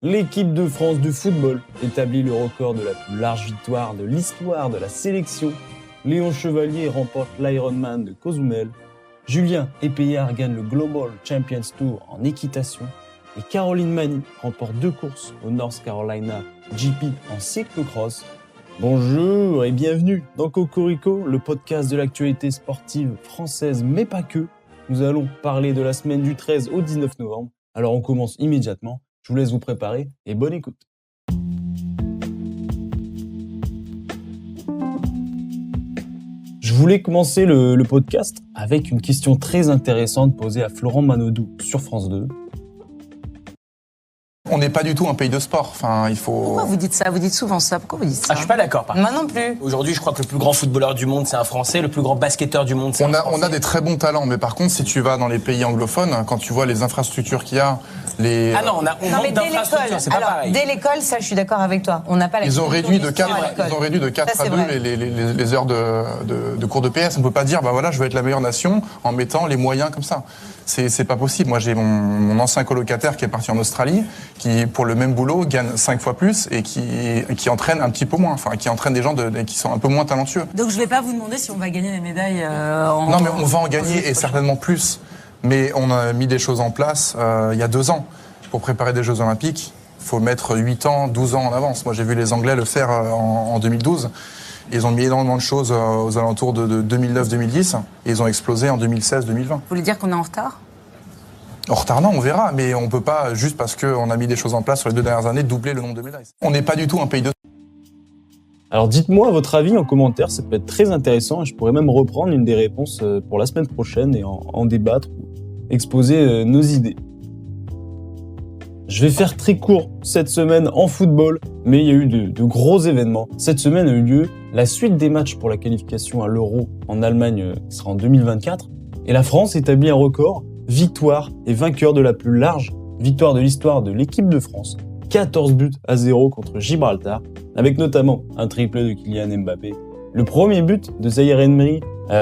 L'équipe de France de football établit le record de la plus large victoire de l'histoire de la sélection. Léon Chevalier remporte l'Ironman de Cozumel. Julien Epeyard gagne le Global Champions Tour en équitation. Et Caroline Mani remporte 2 courses au North Carolina GP en cyclocross. Bonjour et bienvenue dans Cocorico, le podcast de l'actualité sportive française, mais pas que. Nous allons parler de la semaine du 13 au 19 novembre. Alors on commence immédiatement. Je vous laisse vous préparer et bonne écoute. Je voulais commencer le podcast avec une question très intéressante posée à Florent Manodou sur France 2. On n'est pas du tout un pays de sport. Enfin, il faut. Pourquoi vous dites ça? Vous dites souvent ça. Pourquoi vous dites ça? Je suis pas d'accord. Moi non plus. Aujourd'hui, je crois que le plus grand footballeur du monde, c'est un Français. Le plus grand basketteur du monde, c'est un Français. On a des très bons talents, mais par contre, si tu vas dans les pays anglophones, quand tu vois les infrastructures qu'il y a, les. Ah non, on manque d'infrastructures, c'est pas pareil. Dès l'école, ça, je suis d'accord avec toi. On n'a pas la. Ils ont réduit de 4 à 2 les heures de cours de PS. On peut pas dire, bah voilà, je veux être la meilleure nation en mettant les moyens comme ça. C'est pas possible. Moi, j'ai mon ancien colocataire qui est parti en Australie, qui, pour le même boulot, gagne 5 fois plus et qui entraîne un petit peu moins. Enfin, qui entraîne des gens qui sont un peu moins talentueux. Donc, je vais pas vous demander si on va gagner des médailles Non, mais on va en gagner et certainement plus. Mais on a mis des choses en place il y a 2 ans. Pour préparer des Jeux Olympiques, il faut mettre 8 ans, 12 ans en avance. Moi, j'ai vu les Anglais le faire en 2012. Ils ont mis énormément de choses aux alentours de 2009-2010 et ils ont explosé en 2016-2020. Vous voulez dire qu'on est en retard? En retard, non, on verra, mais on peut pas, juste parce qu'on a mis des choses en place sur les 2 dernières années, doubler le nombre de médailles. On n'est pas du tout un pays de... Alors dites-moi votre avis en commentaire, ça peut être très intéressant et je pourrais même reprendre une des réponses pour la semaine prochaine et en débattre ou exposer nos idées. Je vais faire très court cette semaine en football, mais il y a eu de gros événements. Cette semaine a eu lieu la suite des matchs pour la qualification à l'Euro en Allemagne, qui sera en 2024. Et la France établit un record, victoire et vainqueur de la plus large victoire de l'histoire de l'équipe de France. 14-0 contre Gibraltar, avec notamment un triplé de Kylian Mbappé. Le premier but de Zaïre Emery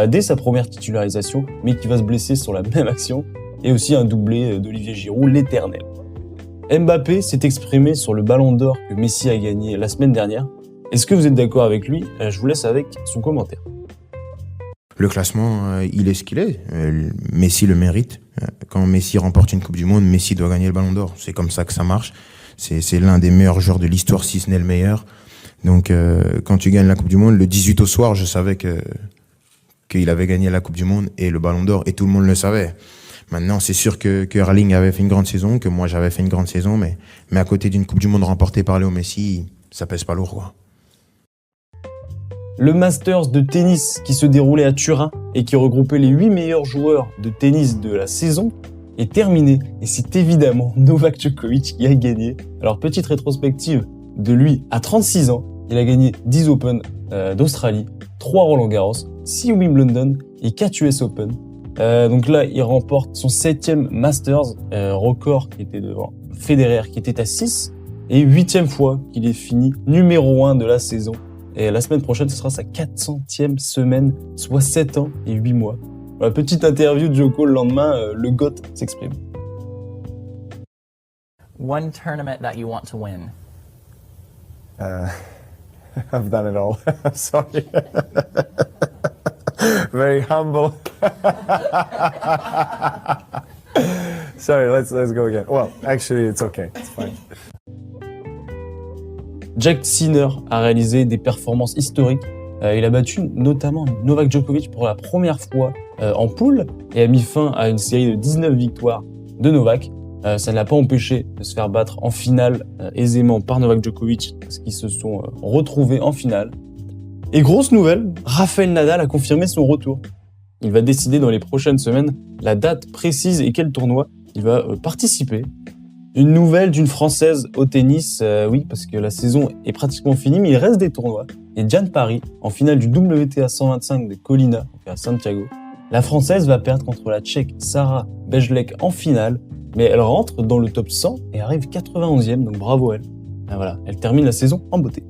dès sa première titularisation, mais qui va se blesser sur la même action. Et aussi un doublé d'Olivier Giroud, l'éternel. Mbappé s'est exprimé sur le ballon d'or que Messi a gagné la semaine dernière. Est-ce que vous êtes d'accord avec lui? Je vous laisse avec son commentaire. Le classement, il est ce qu'il est. Messi le mérite. Quand Messi remporte une Coupe du Monde, Messi doit gagner le ballon d'or. C'est comme ça que ça marche. C'est l'un des meilleurs joueurs de l'histoire, si ce n'est le meilleur. Donc, quand tu gagnes la Coupe du Monde, le 18 au soir, je savais qu'il avait gagné la Coupe du Monde et le ballon d'or, et tout le monde le savait. Maintenant, c'est sûr que Erling avait fait une grande saison, que moi j'avais fait une grande saison, mais à côté d'une Coupe du Monde remportée par Léo Messi, ça pèse pas lourd, quoi. Le Masters de tennis qui se déroulait à Turin et qui regroupait les 8 meilleurs joueurs de tennis de la saison est terminé. Et c'est évidemment Novak Djokovic qui a gagné. Alors, petite rétrospective de lui à 36 ans. Il a gagné 10 Open d'Australie, 3 Roland Garros, 6 Wimbledon et 4 US Open. Donc là, il remporte son 7e Masters, record qui était devant Federer qui était à 6 et 8e fois qu'il est fini numéro 1 de la saison. Et la semaine prochaine, ce sera sa 400e semaine, soit 7 ans et 8 mois. Voilà, petite interview de Djoko le lendemain, le GOAT s'exprime. One tournament that you want to win. I've done it all. Sorry. Very humble. Sorry, let's go again. Well, actually, it's okay. It's fine. Jack Sinner a réalisé des performances historiques. Il a battu notamment Novak Djokovic pour la première fois en poule et a mis fin à une série de 19 victoires de Novak. Ça ne l'a pas empêché de se faire battre en finale aisément par Novak Djokovic parce qu'ils se sont retrouvés en finale. Et grosse nouvelle, Rafael Nadal a confirmé son retour. Il va décider dans les prochaines semaines la date précise et quel tournoi il va participer. Une nouvelle d'une Française au tennis, oui, parce que la saison est pratiquement finie, mais il reste des tournois. Et Diane Paris, en finale du WTA 125 de Colina, à Santiago, la Française va perdre contre la Tchèque Sarah Bejlek en finale, mais elle rentre dans le top 100 et arrive 91e, donc bravo elle. Et voilà, elle termine la saison en beauté.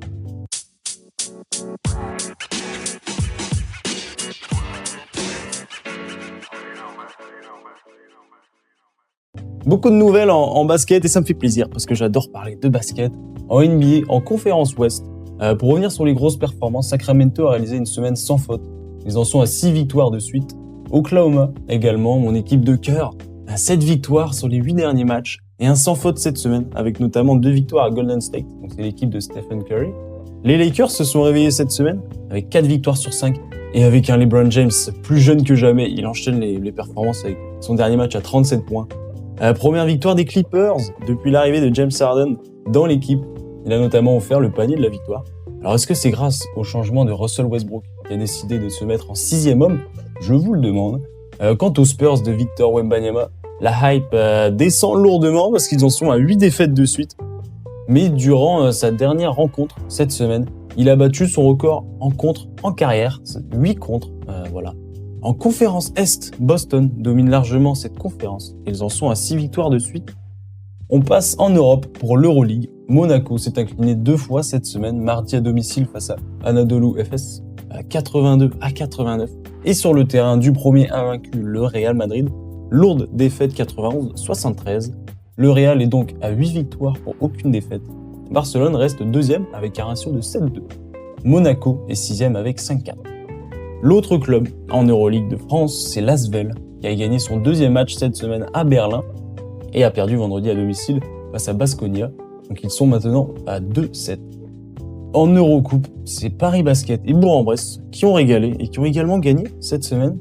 Beaucoup de nouvelles en basket et ça me fait plaisir parce que j'adore parler de basket. En NBA, en conférence Ouest, pour revenir sur les grosses performances, Sacramento a réalisé une semaine sans faute. Ils en sont à 6 victoires de suite. Oklahoma également, mon équipe de cœur, à 7 victoires sur les 8 derniers matchs et un sans faute cette semaine, avec notamment 2 victoires à Golden State, donc c'est l'équipe de Stephen Curry. Les Lakers se sont réveillés cette semaine avec 4 victoires sur 5 et avec un LeBron James plus jeune que jamais, il enchaîne les performances avec son dernier match à 37 points. Première victoire des Clippers depuis l'arrivée de James Harden dans l'équipe. Il a notamment offert le panier de la victoire. Alors est-ce que c'est grâce au changement de Russell Westbrook qui a décidé de se mettre en 6e homme? Je vous le demande. Quant aux Spurs de Victor Wembanyama, la hype descend lourdement parce qu'ils en sont à 8 défaites de suite. Mais durant sa dernière rencontre cette semaine, il a battu son record en contre en carrière, 8 contre, voilà. En conférence Est, Boston domine largement cette conférence. Ils en sont à 6 victoires de suite. On passe en Europe pour l'Euroleague. Monaco s'est incliné 2 fois cette semaine, mardi à domicile face à Anadolu Efes, 82-89. Et sur le terrain du premier invaincu, le Real Madrid, lourde défaite 91-73. Le Real est donc à 8 victoires pour aucune défaite. Barcelone reste 2e avec un ratio de 7-2. Monaco est 6e avec 5-4. L'autre club en Euroleague de France, c'est l'Asvel, qui a gagné son 2e match cette semaine à Berlin et a perdu vendredi à domicile face à Baskonia. Donc ils sont maintenant à 2-7. En Eurocoupe, c'est Paris Basket et Bourg-en-Bresse qui ont régalé et qui ont également gagné cette semaine.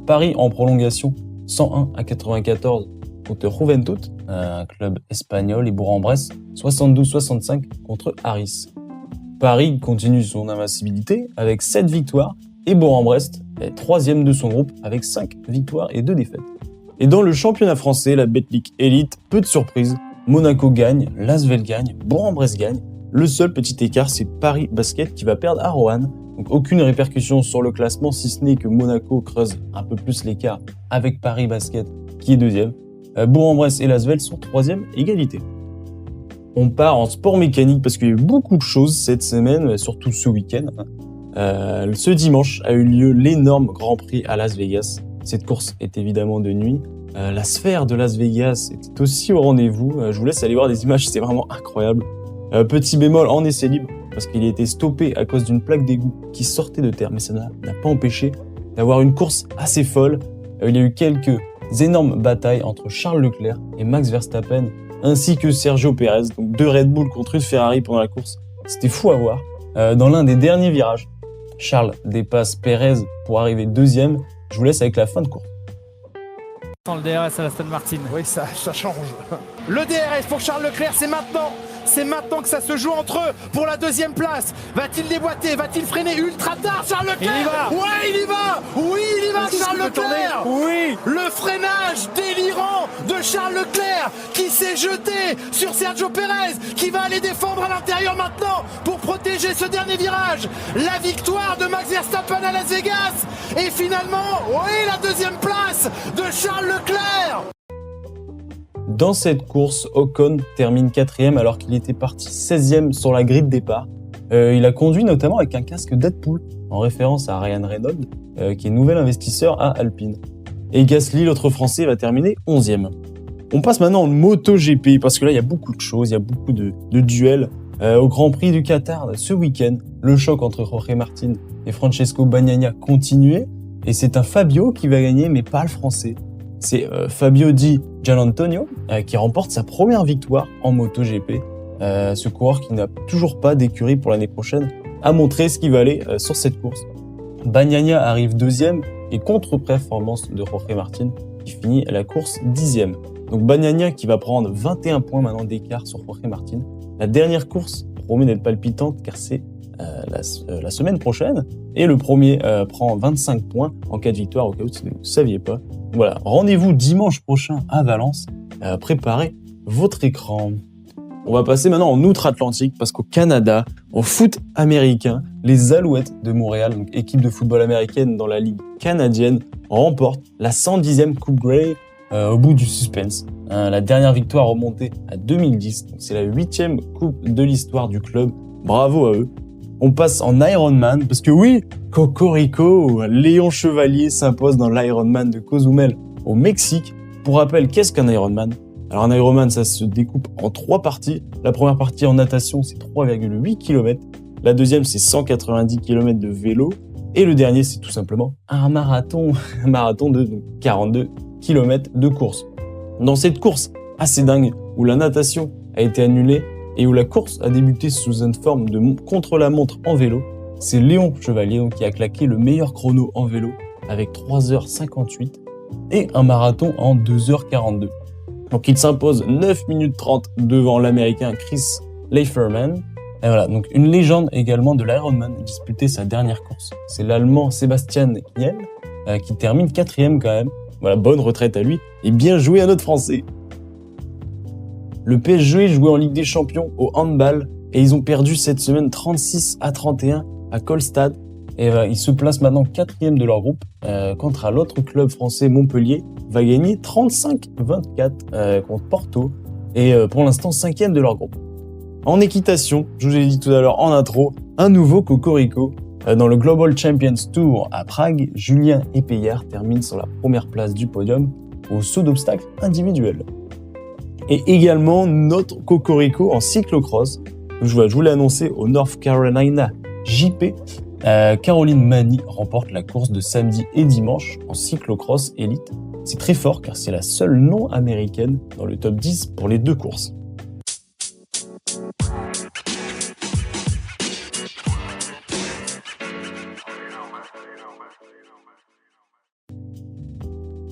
Paris en prolongation 101-94 contre Juventud, un club espagnol, et Bourg-en-Bresse 72-65 contre Aris. Paris continue son invincibilité avec 7 victoires et Bourg-en-Bresse est 3e de son groupe avec 5 victoires et 2 défaites. Et dans le championnat français, la Betclic Elite, peu de surprises, Monaco gagne, l'Asvel gagne, Bourg-en-Bresse gagne. Le seul petit écart, c'est Paris Basket qui va perdre à Roanne. Donc aucune répercussion sur le classement, si ce n'est que Monaco creuse un peu plus l'écart avec Paris Basket qui est 2e. Bourg-en-Bresse et l'Asvel sont 3e, égalité. On part en sport mécanique parce qu'il y a eu beaucoup de choses cette semaine, surtout ce week-end. Ce dimanche a eu lieu l'énorme Grand Prix à Las Vegas. Cette course est évidemment de nuit. La sphère de Las Vegas était aussi au rendez-vous. Je vous laisse aller voir des images, c'est vraiment incroyable. Petit bémol en essai libre, parce qu'il a été stoppé à cause d'une plaque d'égout qui sortait de terre, mais ça n'a pas empêché d'avoir une course assez folle. Il y a eu quelques énormes batailles entre Charles Leclerc et Max Verstappen, ainsi que Sergio Pérez, donc 2 Red Bull contre une Ferrari pendant la course. C'était fou à voir. Dans l'un des derniers virages, Charles dépasse Pérez pour arriver 2e. Je vous laisse avec la fin de course. Dans le DRS à l'Aston Martin. Oui, ça change. Le DRS pour Charles Leclerc, c'est maintenant. C'est maintenant que ça se joue entre eux pour la 2e place. Va-t-il déboîter? Va-t-il freiner ultra tard? Charles Leclerc! Il y va! Ouais, il y va! Oui, il y va, Charles Leclerc! Oui! Le freinage délirant de Charles Leclerc qui s'est jeté sur Sergio Pérez, qui va aller défendre à l'intérieur maintenant pour protéger ce dernier virage. La victoire de Max Verstappen à Las Vegas. Et finalement, oui, la 2e place de Charles Leclerc! Dans cette course, Ocon termine 4e alors qu'il était parti 16e sur la grille de départ. Il a conduit notamment avec un casque Deadpool, en référence à Ryan Reynolds, qui est nouvel investisseur à Alpine. Et Gasly, l'autre français, va terminer 11e. On passe maintenant en MotoGP, parce que là, il y a beaucoup de choses, il y a beaucoup de duels. Au Grand Prix du Qatar, ce week-end, le choc entre Jorge Martin et Francesco Bagnaia continuait, et c'est un Fabio qui va gagner, mais pas le français. C'est Fabio Di Gianantonio qui remporte sa première victoire en MotoGP. Ce coureur qui n'a toujours pas d'écurie pour l'année prochaine a montré ce qu'il valait sur cette course. Bagnaia arrive 2e et contre-performance de Jorge Martin qui finit la course 10e. Donc Bagnaia qui va prendre 21 points maintenant d'écart sur Jorge Martin. La dernière course promet d'être palpitante car c'est la semaine prochaine. Et le premier prend 25 points en cas de victoire, au cas où vous ne saviez pas. Voilà, rendez-vous dimanche prochain à Valence. Préparez votre écran. On va passer maintenant en outre-Atlantique parce qu'au Canada, en foot américain, les Alouettes de Montréal, donc équipe de football américaine dans la ligue canadienne, remportent la 110e Coupe Grey au bout du suspense. La dernière victoire remontée à 2010, donc c'est la 8e coupe de l'histoire du club. Bravo à eux. On passe en Ironman, parce que oui, Cocorico, Léon Chevalier s'impose dans l'Ironman de Cozumel au Mexique. Pour rappel, qu'est-ce qu'un Ironman ? Alors un Ironman, ça se découpe en 3 parties. La première partie en natation, c'est 3,8 km. La deuxième, c'est 190 km de vélo. Et le dernier, c'est tout simplement un marathon, un marathon de 42 km de course. Dans cette course assez dingue, où la natation a été annulée et où la course a débuté sous une forme de contre-la-montre en vélo, c'est Léon Chevalier donc, qui a claqué le meilleur chrono en vélo avec 3h58 et un marathon en 2h42. Donc il s'impose 9 minutes 30 devant l'américain Chris Leiferman. Et voilà, donc une légende également de l'Ironman disputait sa dernière course. C'est l'Allemand Sebastian Kiel qui termine 4e quand même. Voilà, bonne retraite à lui et bien joué à notre Français. Le PSG jouait en Ligue des Champions au handball et ils ont perdu cette semaine 36-31 à Kolstad. Et ils se placent maintenant 4e de leur groupe contre l'autre club français Montpellier va gagner 35-24 contre Porto et pour l'instant 5e de leur groupe. En équitation, je vous ai dit tout à l'heure en intro, un nouveau cocorico. Dans le Global Champions Tour à Prague, Julien Epeyard termine sur la première place du podium au saut d'obstacles individuel. Et également notre cocorico en cyclocross. Je vous l'ai annoncé au North Carolina JP. Caroline Mani remporte la course de samedi et dimanche en cyclocross élite. C'est très fort car c'est la seule non-américaine dans le top 10 pour les 2 courses.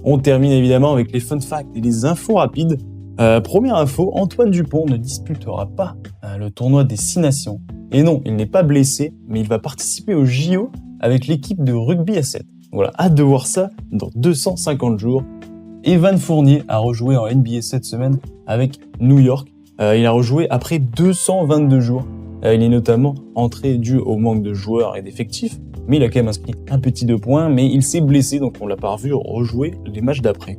On termine évidemment avec les fun facts et les infos rapides. Première info, Antoine Dupont ne disputera pas le tournoi des 6 nations. Et non, il n'est pas blessé, mais il va participer au JO avec l'équipe de rugby à 7. Voilà, hâte de voir ça dans 250 jours. Evan Fournier a rejoué en NBA cette semaine avec New York. Il a rejoué après 222 jours. Il est notamment entré dû au manque de joueurs et d'effectifs, mais il a quand même inscrit un petit 2 points, mais il s'est blessé, donc on l'a pas revu rejouer les matchs d'après.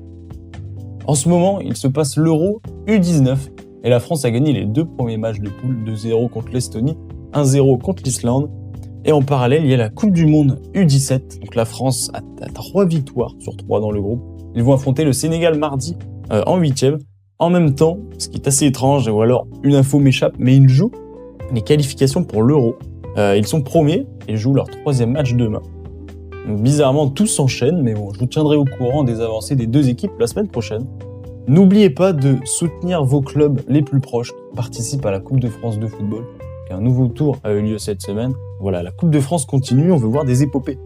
En ce moment, il se passe l'Euro U19, et la France a gagné les 2 premiers matchs de poule, 2-0 contre l'Estonie, 1-0 contre l'Islande. Et en parallèle, il y a la Coupe du Monde U17, donc la France a 3 victoires sur 3 dans le groupe. Ils vont affronter le Sénégal mardi en 8e. En même temps, ce qui est assez étrange, ou alors une info m'échappe, mais ils jouent les qualifications pour l'Euro. Ils sont premiers et jouent leur 3e match demain. Donc, bizarrement, tout s'enchaîne, mais bon, je vous tiendrai au courant des avancées des 2 équipes la semaine prochaine. N'oubliez pas de soutenir vos clubs les plus proches qui participent à la Coupe de France de football. Un nouveau tour a eu lieu cette semaine. Voilà, la Coupe de France continue, on veut voir des épopées.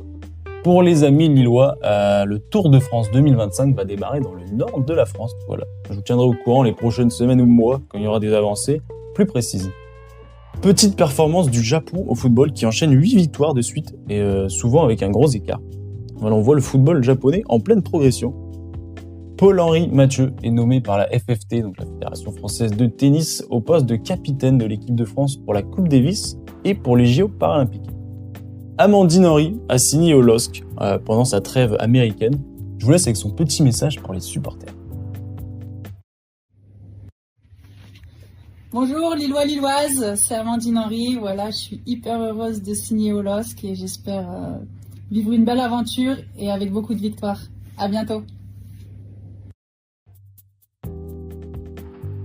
Pour les amis lillois, le Tour de France 2025 va démarrer dans le nord de la France. Voilà, je vous tiendrai au courant les prochaines semaines ou mois quand il y aura des avancées plus précises. Petite performance du Japon au football qui enchaîne 8 victoires de suite et souvent avec un gros écart. Voilà, on voit le football japonais en pleine progression. Paul-Henri Mathieu est nommé par la FFT, donc la Fédération Française de Tennis, au poste de capitaine de l'équipe de France pour la Coupe Davis et pour les JO Paralympiques. Amandine Henry a signé au LOSC pendant sa trêve américaine. Je vous laisse avec son petit message pour les supporters. Bonjour Lillois, Lilloises, c'est Amandine Henry. Voilà, je suis hyper heureuse de signer au LOSC et j'espère vivre une belle aventure et avec beaucoup de victoires. À bientôt.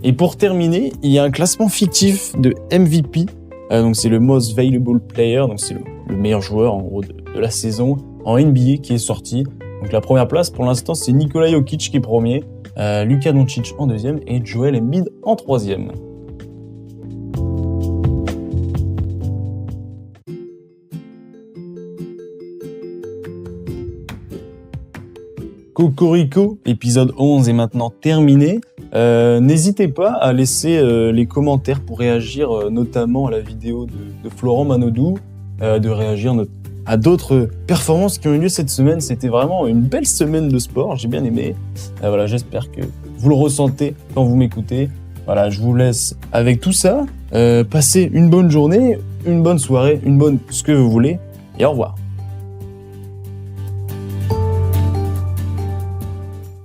Et pour terminer, il y a un classement fictif de MVP. Donc c'est le Most Valuable Player, donc c'est le meilleur joueur en gros de la saison en NBA qui est sorti. Donc la première place pour l'instant c'est Nikola Jokic qui est premier, Luka Doncic en 2e et Joel Embiid en 3e. Cocorico, épisode 11 est maintenant terminé. N'hésitez pas à laisser les commentaires pour réagir notamment à la vidéo de Florent Manodou, de réagir à d'autres performances qui ont eu lieu cette semaine. C'était vraiment une belle semaine de sport, j'ai bien aimé. Voilà, j'espère que vous le ressentez quand vous m'écoutez. Voilà, je vous laisse avec tout ça. Passez une bonne journée, une bonne soirée, ce que vous voulez, et au revoir.